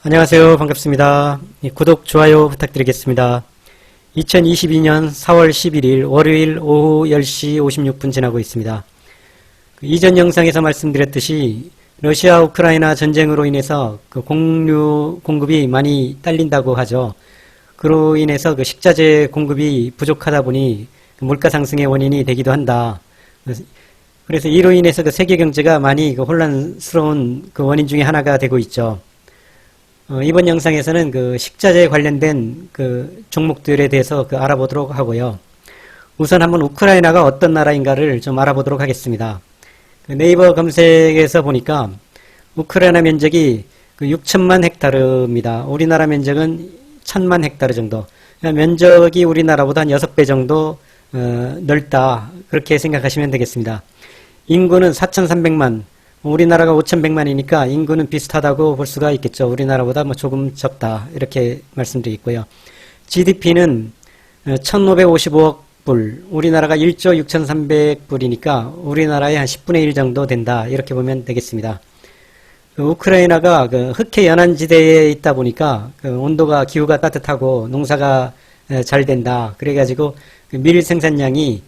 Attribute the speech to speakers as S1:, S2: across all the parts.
S1: 안녕하세요. 반갑습니다. 구독, 좋아요 부탁드리겠습니다. 2022년 4월 11일 월요일 오후 10시 56분 지나고 있습니다. 이전 영상에서 말씀드렸듯이 러시아 우크라이나 전쟁으로 인해서 공유 공급이 많이 딸린다고 하죠. 그로 인해서 식자재 공급이 부족하다 보니 물가 상승의 원인이 되기도 한다. 그래서 이로 인해서 세계 경제가 많이 혼란스러운 원인 중에 하나가 되고 있죠. 이번 영상에서는 식자재 관련된 종목들에 대해서 알아보도록 하고요. 우선 한번 우크라이나가 어떤 나라인가를 좀 알아보도록 하겠습니다. 네이버 검색에서 보니까 우크라이나 면적이 6천만 헥타르입니다. 우리나라 면적은 1000만 헥타르 정도. 면적이 우리나라보다 한 6배 정도 넓다. 그렇게 생각하시면 되겠습니다. 인구는 4,300만. 우리나라가 5,100만이니까 인구는 비슷하다고 볼 수가 있겠죠. 우리나라보다 조금 적다. 이렇게 말씀드리고요. GDP는 1,555억 불. 우리나라가 1조 6,300불이니까 우리나라의 한 10분의 1 정도 된다. 이렇게 보면 되겠습니다. 우크라이나가 흑해 연안지대에 있다 보니까 온도가 기후가 따뜻하고 농사가 잘 된다. 그래가지고 밀 생산량이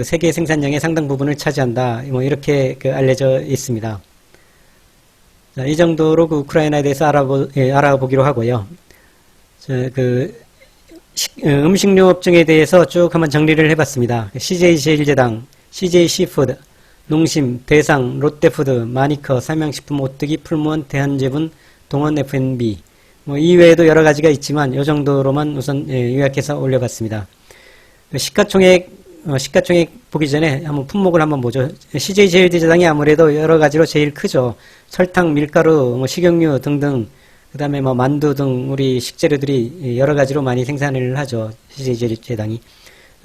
S1: 세계 생산량의 상당 부분을 차지한다. 이렇게 알려져 있습니다. 자, 이 정도로 우크라이나에 대해서 알아보기로 하고요. 음식료 업종에 대해서 쭉 한번 정리를 해봤습니다. CJ제일제당, CJ시푸드, 농심, 대상, 롯데푸드, 마니커, 삼양식품, 오뚜기, 풀무원, 대한제분, 동원 F&B 이외에도 여러 가지가 있지만 이 정도로만 우선 요약해서 올려봤습니다. 시가총액 보기 전에 한번 품목을 한번 보죠. CJ제일제당이 아무래도 여러 가지로 제일 크죠. 설탕, 밀가루, 식용유 등등, 그 다음에 만두 등 우리 식재료들이 여러 가지로 많이 생산을 하죠. CJ제일제당이.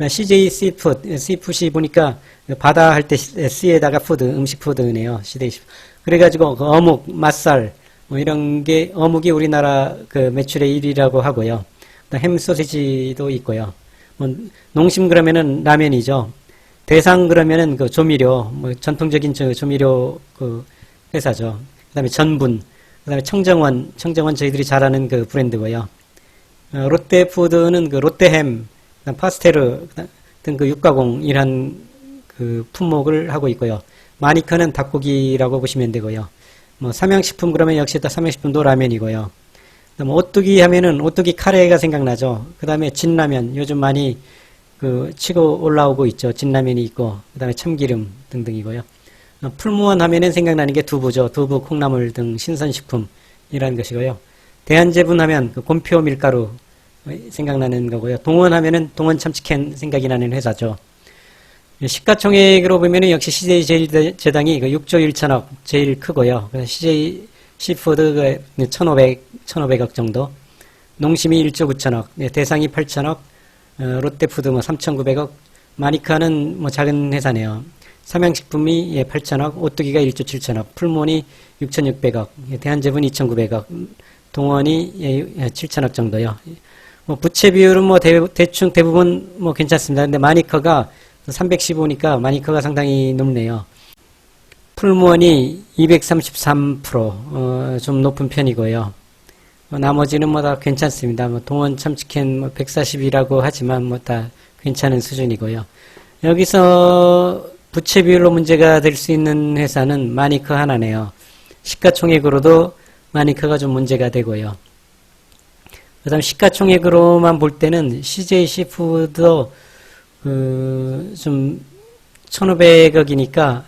S1: CJ시푸드, 시푸시 보니까 바다 할 때 C에다가 푸드, 음식 푸드네요. CJ시푸드. 그래가지고 어묵, 맛살, 이런 게, 어묵이 우리나라 매출의 1위라고 하고요. 햄 소시지도 있고요. 농심 그러면은 라면이죠. 대상 그러면은 조미료, 전통적인 조미료 회사죠. 그 다음에 전분, 그 다음에 청정원 저희들이 잘 아는 브랜드고요. 롯데푸드는 롯데햄, 파스테르 등 육가공 이런 품목을 하고 있고요. 마니커는 닭고기라고 보시면 되고요. 삼양식품 그러면 역시 또 삼양식품도 라면이고요. 오뚜기 하면은 오뚜기 카레가 생각나죠. 그 다음에 진라면 요즘 많이 치고 올라오고 있죠. 진라면이 있고 그 다음에 참기름 등등이고요. 풀무원 하면은 생각나는 게 두부죠. 두부, 콩나물 등 신선식품이라는 것이고요. 대한제분 하면 곰표 밀가루 생각나는 거고요. 동원 하면은 동원 참치캔 생각이 나는 회사죠. 시가총액으로 보면은 역시 CJ제일제당이 6조 1천억 제일 크고요. CJ 시푸드 1,500억 정도, 농심이 1조 9천억, 대상이 8천억, 롯데푸드 3,900억, 마니카는 작은 회사네요. 삼양식품이 8천억, 오뚜기가 1조 7천억, 풀몬이 6,600억, 대한제분 2,900억, 동원이 7천억 정도요. 부채 비율은 대충 대부분 괜찮습니다. 근데 마니커가 315니까 마니커가 상당히 높네요. 풀무원이 233%, 좀 높은 편이고요. 나머지는 다 괜찮습니다. 동원 참치캔 140이라고 하지만 다 괜찮은 수준이고요. 여기서 부채 비율로 문제가 될 수 있는 회사는 마니커 하나네요. 시가총액으로도 마니커가 좀 문제가 되고요. 그 다음 시가총액으로만 볼 때는 CJ 시푸드도 좀 1,500억이니까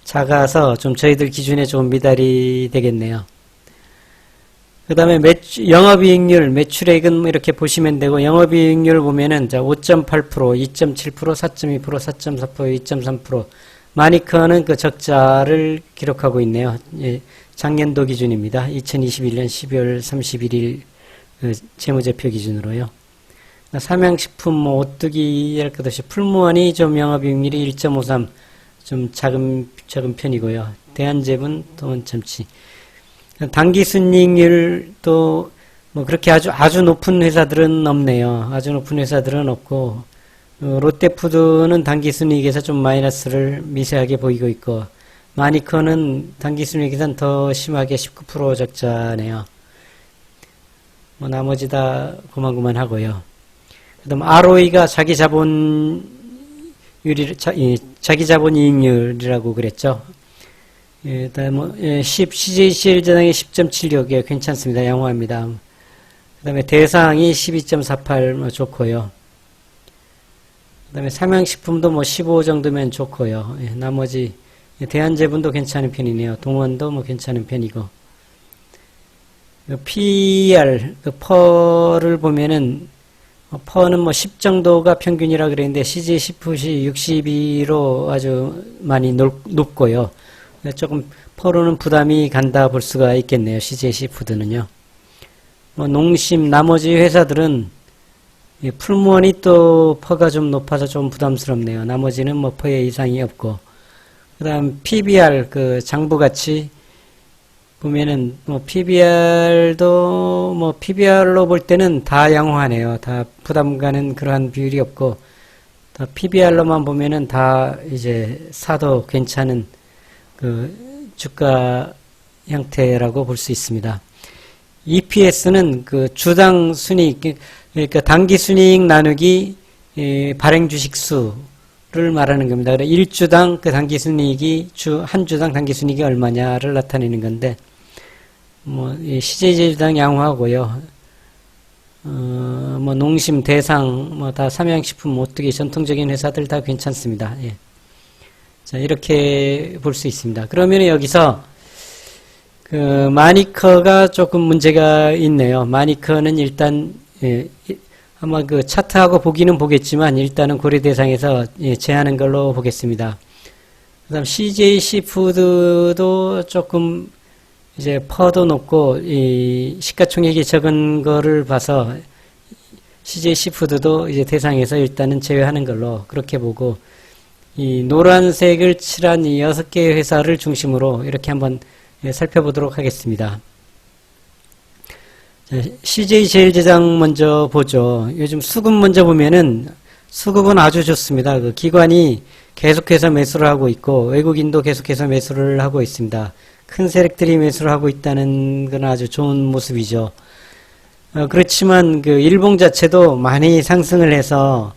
S1: 작아서 좀 저희들 기준에 좀 미달이 되겠네요. 그 다음에 영업이익률, 매출액은 이렇게 보시면 되고, 영업이익률 보면은 5.8%, 2.7%, 4.2%, 4.4%, 2.3%. 마니커는 적자를 기록하고 있네요. 작년도 기준입니다. 2021년 12월 31일 재무제표 기준으로요. 삼양식품, 오뚜기 할 것 없이 풀무원이 좀 영업이익률이 1.53, 좀 작은 편이고요. 대한제분, 동원참치. 당기순이익률도 그렇게 아주 높은 회사들은 없네요. 아주 높은 회사들은 없고, 롯데푸드는 당기순이익에서 좀 마이너스를 미세하게 보이고 있고, 마니커는 당기순이익에선 더 심하게 19% 적자네요. 나머지 다 고만고만하고요. 그다음 ROE가 자기 자본 이익률이라고 그랬죠. 그다음 CJCL제당이 10.76, 괜찮습니다. 양호합니다. 그다음에 대상이 12.48 좋고요. 그다음에 삼양식품도 15 정도면 좋고요. 나머지 대한제분도 괜찮은 편이네요. 동원도 괜찮은 편이고. PER, 퍼를 보면은, 퍼는 10 정도가 평균이라 그랬는데, CJ 시푸드이 62로 아주 많이 높고요. 조금, 퍼로는 부담이 간다 볼 수가 있겠네요. CJ 시푸드는요. 농심, 나머지 회사들은, 풀무원이 또 퍼가 좀 높아서 좀 부담스럽네요. 나머지는 퍼에 이상이 없고. 그 다음, PBR, 장부가치, 보면은, PBR도, PBR로 볼 때는 다 양호하네요. 다 부담 가는 그러한 비율이 없고, 다 PBR로만 보면은 다 이제 사도 괜찮은 주가 형태라고 볼 수 있습니다. EPS는 주당 순이익, 그러니까 단기 순이익 나누기 발행 주식 수를 말하는 겁니다. 그래서 1주당 단기 순이익이 한 주당 단기 순이익이 얼마냐를 나타내는 건데, CJ제주당 양호하고요. 농심, 대상, 다 삼양식품, 오뚜기 전통적인 회사들 다 괜찮습니다. 예. 자, 이렇게 볼 수 있습니다. 그러면 여기서 마니커가 조금 문제가 있네요. 마니커는 일단 아마 차트하고 보기는 보겠지만 일단은 고려 대상에서 제하는 걸로 보겠습니다. 그다음 CJ 시푸드도 조금 이제 퍼도 높고 이 시가총액이 적은 거를 봐서 CJ 시푸드도 이제 대상에서 일단은 제외하는 걸로 그렇게 보고, 이 노란색을 칠한 이 6개의 회사를 중심으로 이렇게 한번 살펴보도록 하겠습니다. CJ제일제당 먼저 보죠. 요즘 수급 먼저 보면은 수급은 아주 좋습니다. 기관이 계속해서 매수를 하고 있고 외국인도 계속해서 매수를 하고 있습니다. 큰 세력들이 매수를 하고 있다는 건 아주 좋은 모습이죠. 그렇지만 일봉 자체도 많이 상승을 해서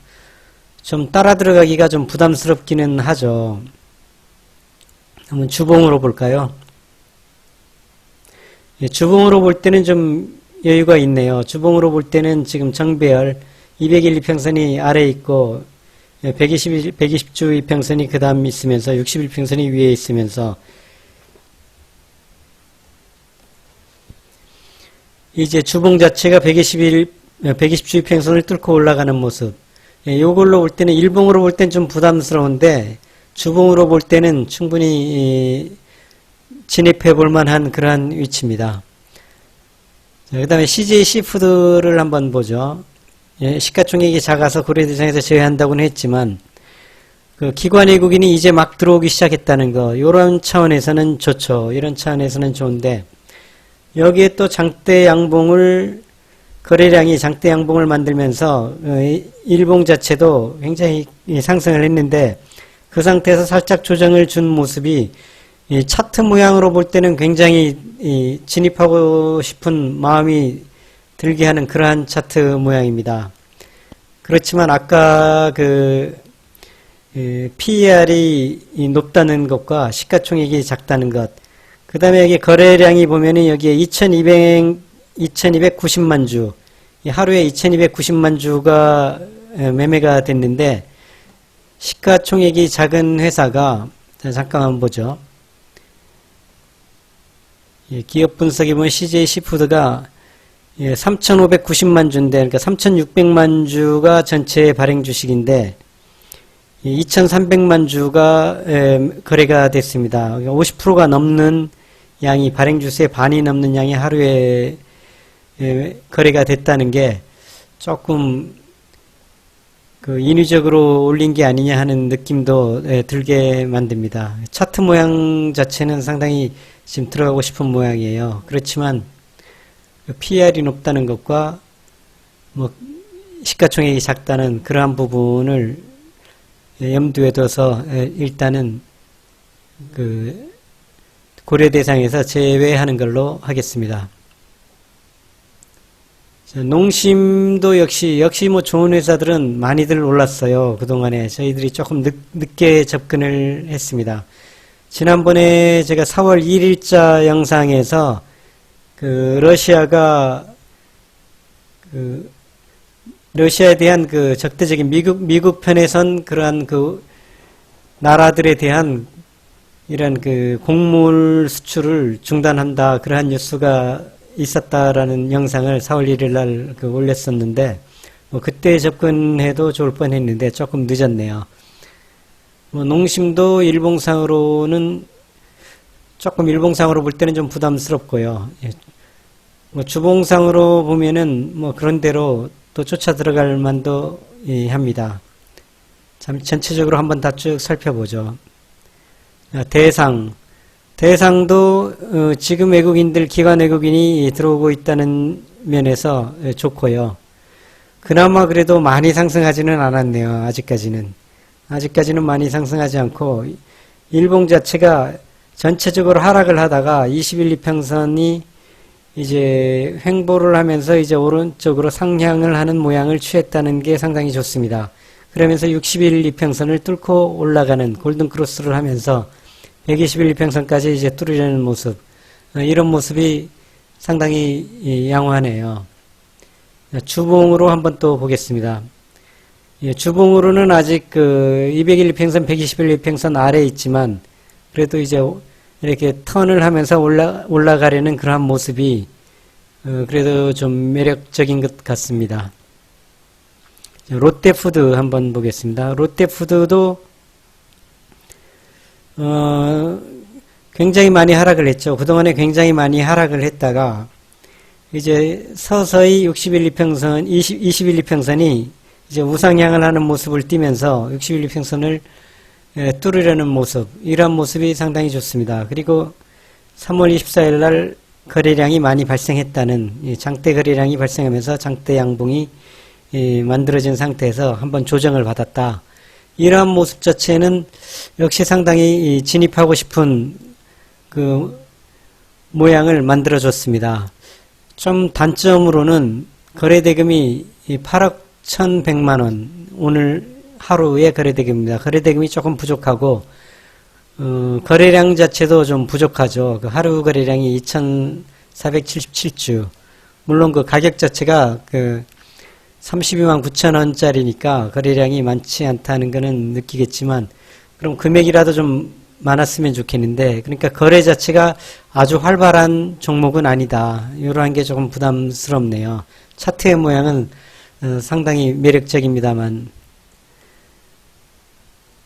S1: 좀 따라 들어가기가 좀 부담스럽기는 하죠. 한번 주봉으로 볼까요? 주봉으로 볼 때는 좀 여유가 있네요. 주봉으로 볼 때는 지금 정배열 200일 이평선이 아래에 있고 120주 이평선이 그 다음 있으면서 60일 평선이 위에 있으면서 이제 주봉 자체가 120주 이평선을 뚫고 올라가는 모습. 요걸로 볼 때는 일봉으로 볼 때는 좀 부담스러운데 주봉으로 볼 때는 충분히 진입해 볼 만한 그러한 위치입니다. 그 다음에 CJ 시푸드를 한번 보죠. 시가총액이 작아서 고려대상에서 제외한다고는 했지만 기관 외국인이 이제 막 들어오기 시작했다는 거, 이런 차원에서는 좋죠. 이런 차원에서는 좋은데 여기에 또 장대 양봉을 거래량이 장대 양봉을 만들면서 일봉 자체도 굉장히 상승을 했는데 그 상태에서 살짝 조정을 준 모습이 이 차트 모양으로 볼 때는 굉장히 진입하고 싶은 마음이 들게 하는 그러한 차트 모양입니다. 그렇지만 아까 PER이 높다는 것과 시가총액이 작다는 것, 그 다음에 여기 거래량이 보면은 여기에 2290만 주, 하루에 2290만 주가 매매가 됐는데 시가총액이 작은 회사가, 잠깐만 보죠. 기업 분석해 보면 CJ 시푸드가 3,590만 주인데, 그러니까 3,600만 주가 전체 발행 주식인데 2,300만 주가 거래가 됐습니다. 그러니까 50%가 넘는 양이, 발행 주수의 반이 넘는 양이 하루에 거래가 됐다는 게 조금 인위적으로 올린 게 아니냐 하는 느낌도 들게 만듭니다. 차트 모양 자체는 상당히 지금 들어가고 싶은 모양이에요. 그렇지만 PER이 높다는 것과 시가총액이 작다는 그러한 부분을 염두에 둬서 일단은 고려 대상에서 제외하는 걸로 하겠습니다. 자, 농심도 역시 뭐 좋은 회사들은 많이들 올랐어요. 그동안에 저희들이 조금 늦게 접근을 했습니다. 지난번에 제가 4월 1일자 영상에서 러시아에 대한 적대적인 미국 편에선 그러한 나라들에 대한 이런 곡물 수출을 중단한다, 그러한 뉴스가 있었다라는 영상을 4월 1일 날 올렸었는데, 뭐 그때 접근해도 좋을 뻔 했는데 조금 늦었네요. 뭐 농심도 일봉상으로는 조금 일봉상으로 볼 때는 좀 부담스럽고요. 예. 뭐 주봉상으로 보면은 뭐 그런 대로 또 쫓아 들어갈 만도 합니다. 전체적으로 한번 다 쭉 살펴보죠. 대상도 지금 기관 외국인이 들어오고 있다는 면에서 좋고요. 그나마 그래도 많이 상승하지는 않았네요. 아직까지는 많이 상승하지 않고, 일봉 자체가 전체적으로 하락을 하다가 21, 2평선이 이제 횡보를 하면서 이제 오른쪽으로 상향을 하는 모양을 취했다는 게 상당히 좋습니다. 그러면서 61, 2평선을 뚫고 올라가는 골든 크로스를 하면서 121, 2평선까지 이제 뚫으려는 모습, 이런 모습이 상당히 양호하네요. 주봉으로 한번 또 보겠습니다. 예, 주봉으로는 아직 201, 2평선, 121, 2평선 아래에 있지만, 그래도 이제 이렇게 턴을 하면서 올라가려는 그러한 모습이 그래도 좀 매력적인 것 같습니다. 롯데푸드 한번 보겠습니다. 롯데푸드도 굉장히 많이 하락을 했죠. 그동안에 굉장히 많이 하락을 했다가 이제 서서히 61, 2평선, 21, 2평선이 이제 우상향을 하는 모습을 띠면서 61, 2평선을 뚫으려는 모습, 이러한 모습이 상당히 좋습니다. 그리고 3월 24일 날 거래량이 많이 발생했다는, 장대 거래량이 발생하면서 장대 양봉이 만들어진 상태에서 한번 조정을 받았다. 이러한 모습 자체는 역시 상당히 진입하고 싶은 모양을 만들어줬습니다. 좀 단점으로는 거래대금이 8억 1,100만원, 오늘 하루의 거래대금입니다. 거래대금이 조금 부족하고, 거래량 자체도 좀 부족하죠. 하루 거래량이 2,477주. 물론 가격 자체가 32만 9천원짜리니까 거래량이 많지 않다는 것은 느끼겠지만, 그럼 금액이라도 좀 많았으면 좋겠는데, 그러니까 거래 자체가 아주 활발한 종목은 아니다. 이러한 게 조금 부담스럽네요. 차트의 모양은 상당히 매력적입니다만.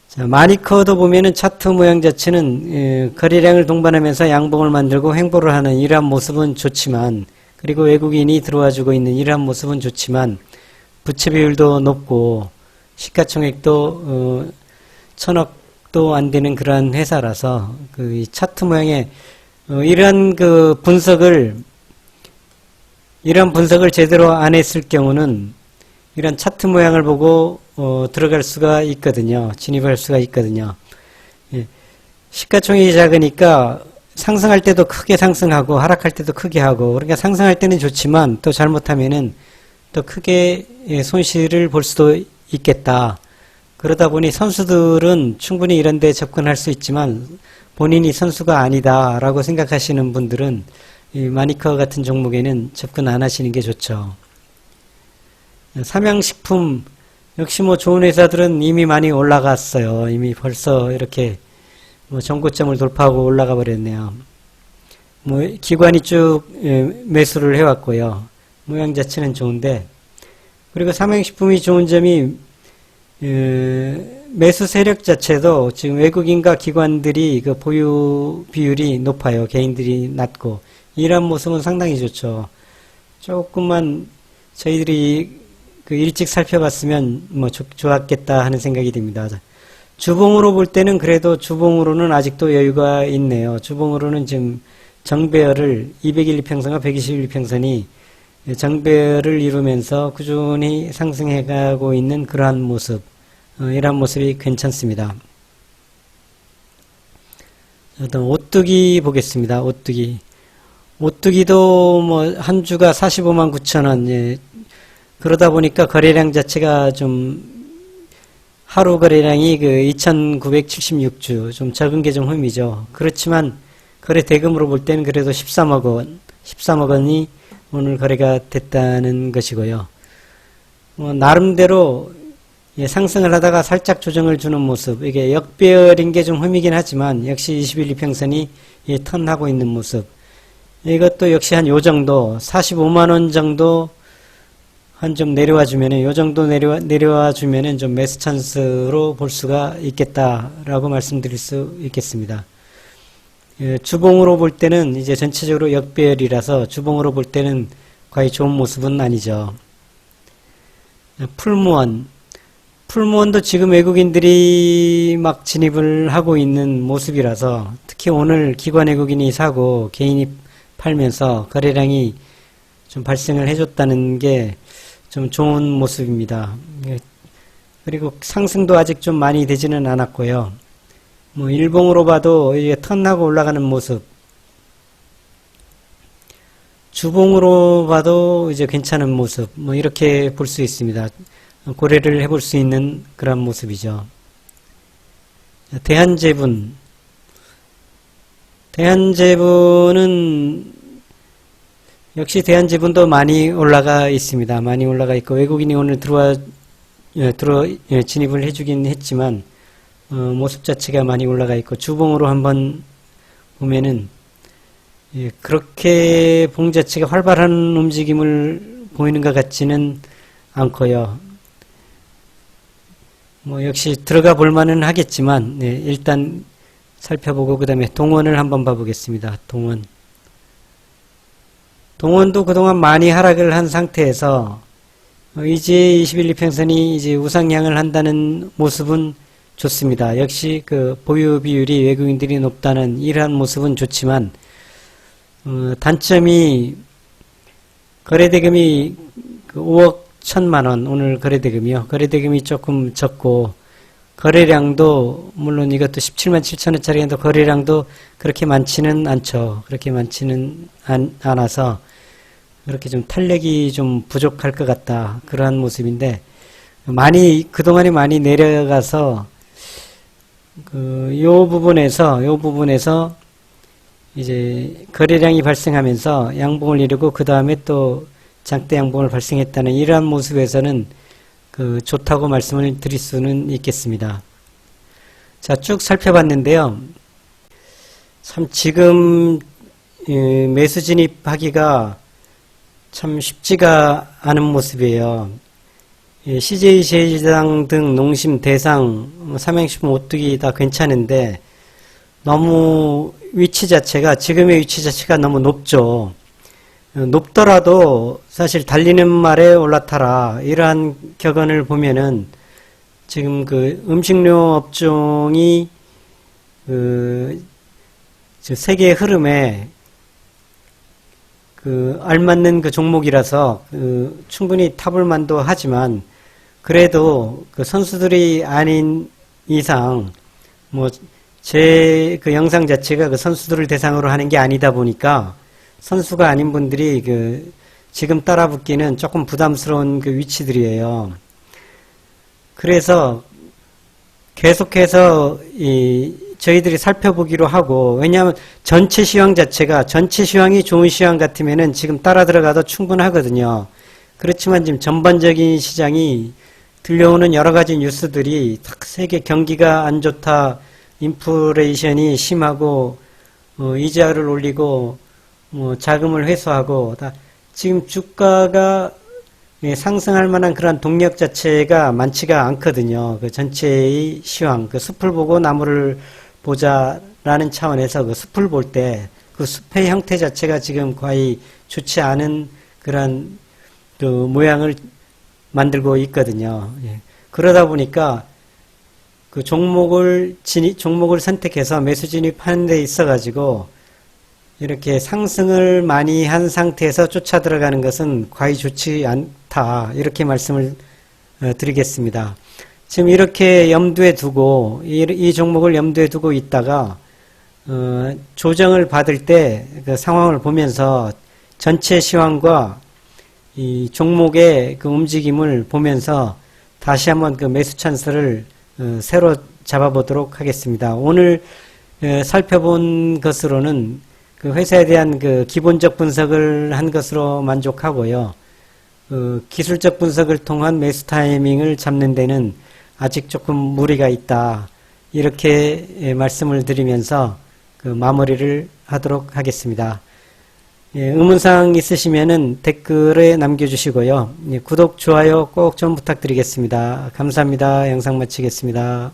S1: 자, 마니커도 보면은 차트 모양 자체는 거래량을 동반하면서 양봉을 만들고 횡보를 하는 이러한 모습은 좋지만, 그리고 외국인이 들어와주고 있는 이러한 모습은 좋지만, 부채 비율도 높고 시가총액도 1,000억도 안 되는 그러한 회사라서 이 차트 모양의 이러한 분석을 제대로 안 했을 경우는 이런 차트 모양을 보고 들어갈 수가 있거든요. 진입할 수가 있거든요. 예. 시가총액이 작으니까 상승할 때도 크게 상승하고 하락할 때도 크게 하고, 그러니까 상승할 때는 좋지만 또 잘못하면은 또 크게 손실을 볼 수도 있겠다. 그러다 보니 선수들은 충분히 이런 데 접근할 수 있지만 본인이 선수가 아니다라고 생각하시는 분들은 이 마니커 같은 종목에는 접근 안 하시는 게 좋죠. 삼양식품 역시 뭐 좋은 회사들은 이미 많이 올라갔어요. 이미 벌써 이렇게 뭐 정고점을 돌파하고 올라가 버렸네요. 뭐 기관이 쭉 매수를 해왔고요. 모양 자체는 좋은데, 그리고 삼양식품이 좋은 점이 매수 세력 자체도 지금 외국인과 기관들이 보유 비율이 높아요. 개인들이 낮고, 이런 모습은 상당히 좋죠. 조금만 저희들이 일찍 살펴봤으면 뭐 좋았겠다 하는 생각이 듭니다. 주봉으로 볼 때는 그래도 주봉으로는 아직도 여유가 있네요. 주봉으로는 지금 정배열을 201 2평선과 121 2평선이 정배열을 이루면서 꾸준히 상승해가고 있는 그러한 모습, 이러한 모습이 괜찮습니다. 어떤 오뚜기 보겠습니다. 오뚜기도 뭐 한 주가 45만 9천 원. 예. 그러다 보니까 거래량 자체가 좀 하루 거래량이 그 2,976주 좀 적은 게 좀 흠이죠. 그렇지만 거래 대금으로 볼 때는 그래도 13억 원, 13억 원이 오늘 거래가 됐다는 것이고요. 나름대로 예, 상승을 하다가 살짝 조정을 주는 모습, 이게 역배열인 게 좀 흠이긴 하지만 역시 21일 이평선이 예, 턴하고 있는 모습. 이것도 역시 한 요 정도 45만원 정도 한 좀 내려와 주면은 요 정도 내려와 주면은 좀 매수 찬스로 볼 수가 있겠다라고 말씀드릴 수 있겠습니다. 예, 주봉으로 볼 때는 이제 전체적으로 역배열이라서 주봉으로 볼 때는 거의 좋은 모습은 아니죠. 풀무원도 지금 외국인들이 막 진입을 하고 있는 모습이라서 특히 오늘 기관 외국인이 사고 개인이 팔면서 거래량이 좀 발생을 해줬다는 게 좀 좋은 모습입니다. 그리고 상승도 아직 좀 많이 되지는 않았고요. 뭐 일봉으로 봐도 이게 턴하고 올라가는 모습, 주봉으로 봐도 이제 괜찮은 모습, 뭐 이렇게 볼 수 있습니다. 고려를 해볼 수 있는 그런 모습이죠. 대한제분은 역시 대한제분도 많이 올라가 있습니다. 많이 올라가 있고 외국인이 오늘 진입을 해주긴 했지만 모습 자체가 많이 올라가 있고 주봉으로 한번 보면은 예, 그렇게 봉 자체가 활발한 움직임을 보이는 것 같지는 않고요. 뭐 역시 들어가 볼 만은 하겠지만 네, 일단 살펴보고 그 다음에 동원을 한번 봐보겠습니다. 동원도 그동안 많이 하락을 한 상태에서 이제 21일 이평선이 이제 우상향을 한다는 모습은 좋습니다. 역시 그 보유 비율이 외국인들이 높다는 이러한 모습은 좋지만 단점이 거래대금이 그 5억 1천만 원 오늘 거래대금이요. 거래대금이 조금 적고 거래량도 물론 이것도 17만 7천 원짜리인데 거래량도 그렇게 많지는 않죠. 그렇게 많지는 않아서 그렇게 좀 탄력이 좀 부족할 것 같다. 그러한 모습인데 그동안에 많이 내려가서 요 부분에서 이제 거래량이 발생하면서 양봉을 이루고 그 다음에 또 장대 양봉을 발생했다는 이러한 모습에서는 좋다고 말씀을 드릴 수는 있겠습니다. 자, 쭉 살펴봤는데요. 참 지금 매수 진입하기가 참 쉽지가 않은 모습이에요. CJ 제일제당 등 농심, 대상, 삼양식품, 오뚜기 다 괜찮은데 너무 지금의 위치 자체가 너무 높죠. 높더라도 사실 달리는 말에 올라타라 이러한 격언을 보면은 지금 음식료 업종이 세계의 흐름에 알맞는 종목이라서 충분히 타볼 만도 하지만 그래도 선수들이 아닌 이상 제 영상 자체가 선수들을 대상으로 하는 게 아니다 보니까 선수가 아닌 분들이 지금 따라붙기는 조금 부담스러운 위치들이에요. 그래서 계속해서 저희들이 살펴보기로 하고, 왜냐하면 전체 시황이 좋은 시황 같으면은 지금 따라 들어가도 충분하거든요. 그렇지만 지금 전반적인 시장이 들려오는 여러 가지 뉴스들이 세계 경기가 안 좋다, 인플레이션이 심하고, 이자를 올리고, 자금을 회수하고, 지금 주가가 상승할 만한 그런 동력 자체가 많지가 않거든요. 전체의 시황, 숲을 보고 나무를 보자라는 차원에서 숲을 볼 때 숲의 형태 자체가 지금 거의 좋지 않은 그런 모양을 만들고 있거든요. 그러다 보니까 종목을 선택해서 매수 진입하는 데 있어가지고 이렇게 상승을 많이 한 상태에서 쫓아 들어가는 것은 거의 좋지 않다. 이렇게 말씀을 드리겠습니다. 지금 이렇게 염두에 두고 이 종목을 염두에 두고 있다가 조정을 받을 때 그 상황을 보면서 전체 시황과 이 종목의 그 움직임을 보면서 다시 한번 그 매수 찬스를 새로 잡아보도록 하겠습니다. 오늘 살펴본 것으로는 그 회사에 대한 그 기본적 분석을 한 것으로 만족하고요. 기술적 분석을 통한 매수 타이밍을 잡는 데는 아직 조금 무리가 있다. 이렇게 말씀을 드리면서 그 마무리를 하도록 하겠습니다. 의문사항 있으시면은 댓글에 남겨주시고요. 구독, 좋아요 꼭 좀 부탁드리겠습니다. 감사합니다. 영상 마치겠습니다.